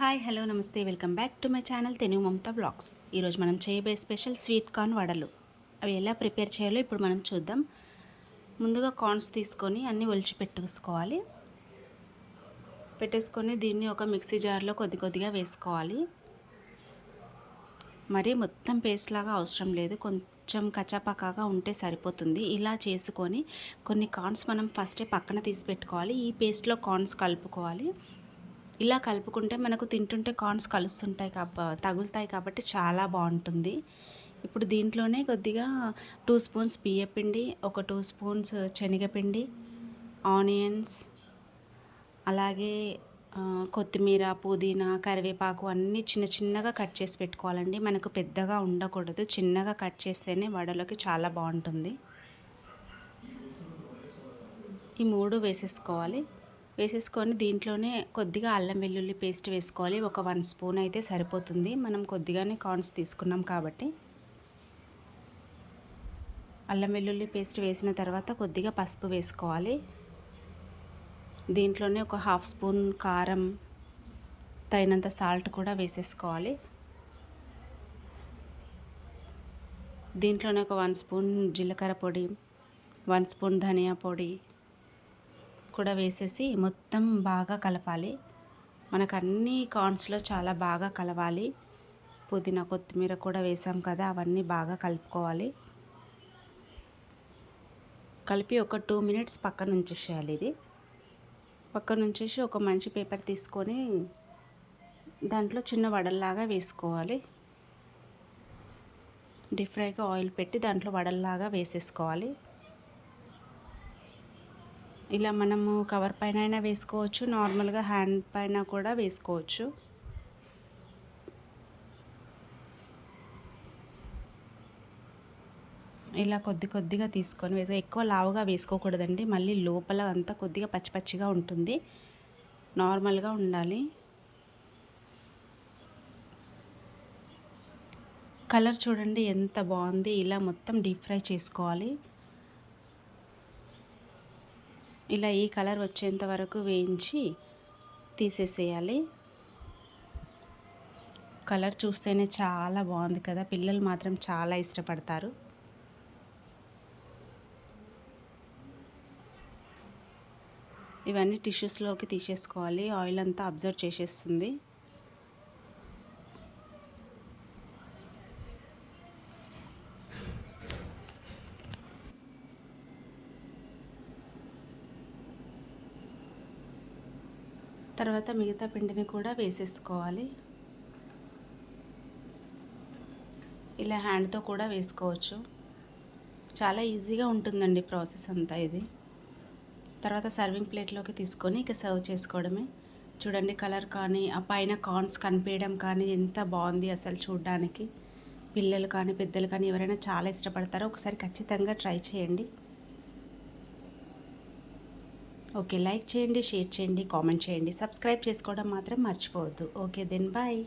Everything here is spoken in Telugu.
హాయ్ హలో నమస్తే welcome back to my channel తెను మమతా బ్లాగ్స్. ఈరోజు మనం చేయబోయే స్పెషల్ స్వీట్ కార్న్ వడలు. అవి ఎలా ప్రిపేర్ చేయాలో ఇప్పుడు మనం చూద్దాం. ముందుగా కార్న్స్ తీసుకొని అన్నీ ఒలిచి పెట్టేసుకొని దీన్ని ఒక మిక్సీ జార్లో కొద్దిగా వేసుకోవాలి. మరి మొత్తం పేస్ట్ లాగా అవసరం లేదు, కొంచెం కచ్చాపక్కాగా ఉంటే సరిపోతుంది. ఇలా చేసుకొని కొన్ని కార్న్స్ మనం ఫస్టే పక్కన తీసి పెట్టుకోవాలి. ఈ పేస్ట్లో కార్న్స్ కలుపుకోవాలి. ఇలా కలుపుకుంటే మనకు తింటుంటే కార్న్స్ తగులుతాయి కాబట్టి చాలా బాగుంటుంది. ఇప్పుడు దీంట్లోనే కొద్దిగా 2 స్పూన్స్ బియ్యపిండి, ఒక 2 స్పూన్స్ శనగపిండి, ఆనియన్స్, అలాగే కొత్తిమీర, పుదీనా, కరివేపాకు అన్నీ చిన్నగా కట్ చేసి పెట్టుకోవాలండి. మనకు పెద్దగా ఉండకూడదు, చిన్నగా కట్ చేస్తేనే వడలోకి చాలా బాగుంటుంది. ఈ 3 వేసేసుకొని దీంట్లోనే కొద్దిగా అల్లం వెల్లుల్లి పేస్ట్ వేసుకోవాలి. ఒక 1 స్పూన్ అయితే సరిపోతుంది, మనం కొద్దిగానే కార్న్స్ తీసుకున్నాం కాబట్టి. అల్లం వెల్లుల్లి పేస్ట్ వేసిన తర్వాత కొద్దిగా పసుపు వేసుకోవాలి. దీంట్లోనే ఒక 1/2 స్పూన్ కారం, తగినంత సాల్ట్ కూడా వేసేసుకోవాలి. దీంట్లోనే ఒక 1 స్పూన్ జీలకర్ర పొడి, 1 స్పూన్ ధనియా పొడి కూడా వేసేసి మొత్తం బాగా కలపాలి. మనకు అన్ని కార్న్స్లో చాలా బాగా కలవాలి. పుదీనా, కొత్తిమీర కూడా వేసాం కదా, అవన్నీ బాగా కలుపుకోవాలి. కలిపి ఒక 2 మినిట్స్ పక్కన ఉంచేసేయాలి. ఇది పక్కన ఉంచేసి ఒక మంచి పేపర్ తీసుకొని దాంట్లో చిన్న వడల్లాగా వేసుకోవాలి. డీప్ ఫ్రైగా ఆయిల్ పెట్టి దాంట్లో వడల్లాగా వేసేసుకోవాలి. ఇలా మనము కవర్ పైన అయినా వేసుకోవచ్చు, నార్మల్గా హ్యాండ్ పైన కూడా వేసుకోవచ్చు. ఇలా కొద్దిగా తీసుకొని ఎక్కువ లావుగా వేసుకోకూడదండి, మళ్ళీ లోపల అంతా కొద్దిగా పచ్చిగా ఉంటుంది. నార్మల్గా ఉండాలి. కలర్ చూడండి ఎంత బాగుంది. ఇలా మొత్తం డీప్ ఫ్రై చేసుకోవాలి. ఇలా ఈ కలర్ వచ్చేంత వరకు వేయించి తీసేసేయాలి. కలర్ చూస్తేనే చాలా బాగుంది కదా, పిల్లలు మాత్రం చాలా ఇష్టపడతారు. ఇవన్నీ టిష్యూస్లోకి తీసేసుకోవాలి, ఆయిల్ అంతా అబ్జర్వ్ చేసేస్తుంది. తర్వాత మిగతా పిండిని కూడా వేసేసుకోవాలి. ఇలా హ్యాండ్తో కూడా వేసుకోవచ్చు. చాలా ఈజీగా ఉంటుందండి ప్రాసెస్ అంతా ఇది. తర్వాత సర్వింగ్ ప్లేట్లోకి తీసుకొని ఇక సర్వ్ చేసుకోవడమే. చూడండి కలర్ కానీ ఆ పైన కార్న్స్ కనిపించడం కానీ ఎంత బాగుంది అసలు చూడడానికి. పిల్లలు కానీ పెద్దలు కానీ ఎవరైనా చాలా ఇష్టపడతారో, ఒకసారి ఖచ్చితంగా ట్రై చేయండి. ఓకే, లైక్ చేయండి, షేర్ చేయండి, కామెంట్ చేయండి, సబ్స్క్రైబ్ చేసుకోవడం మాత్రం మర్చిపోవద్దు. Okay then bye.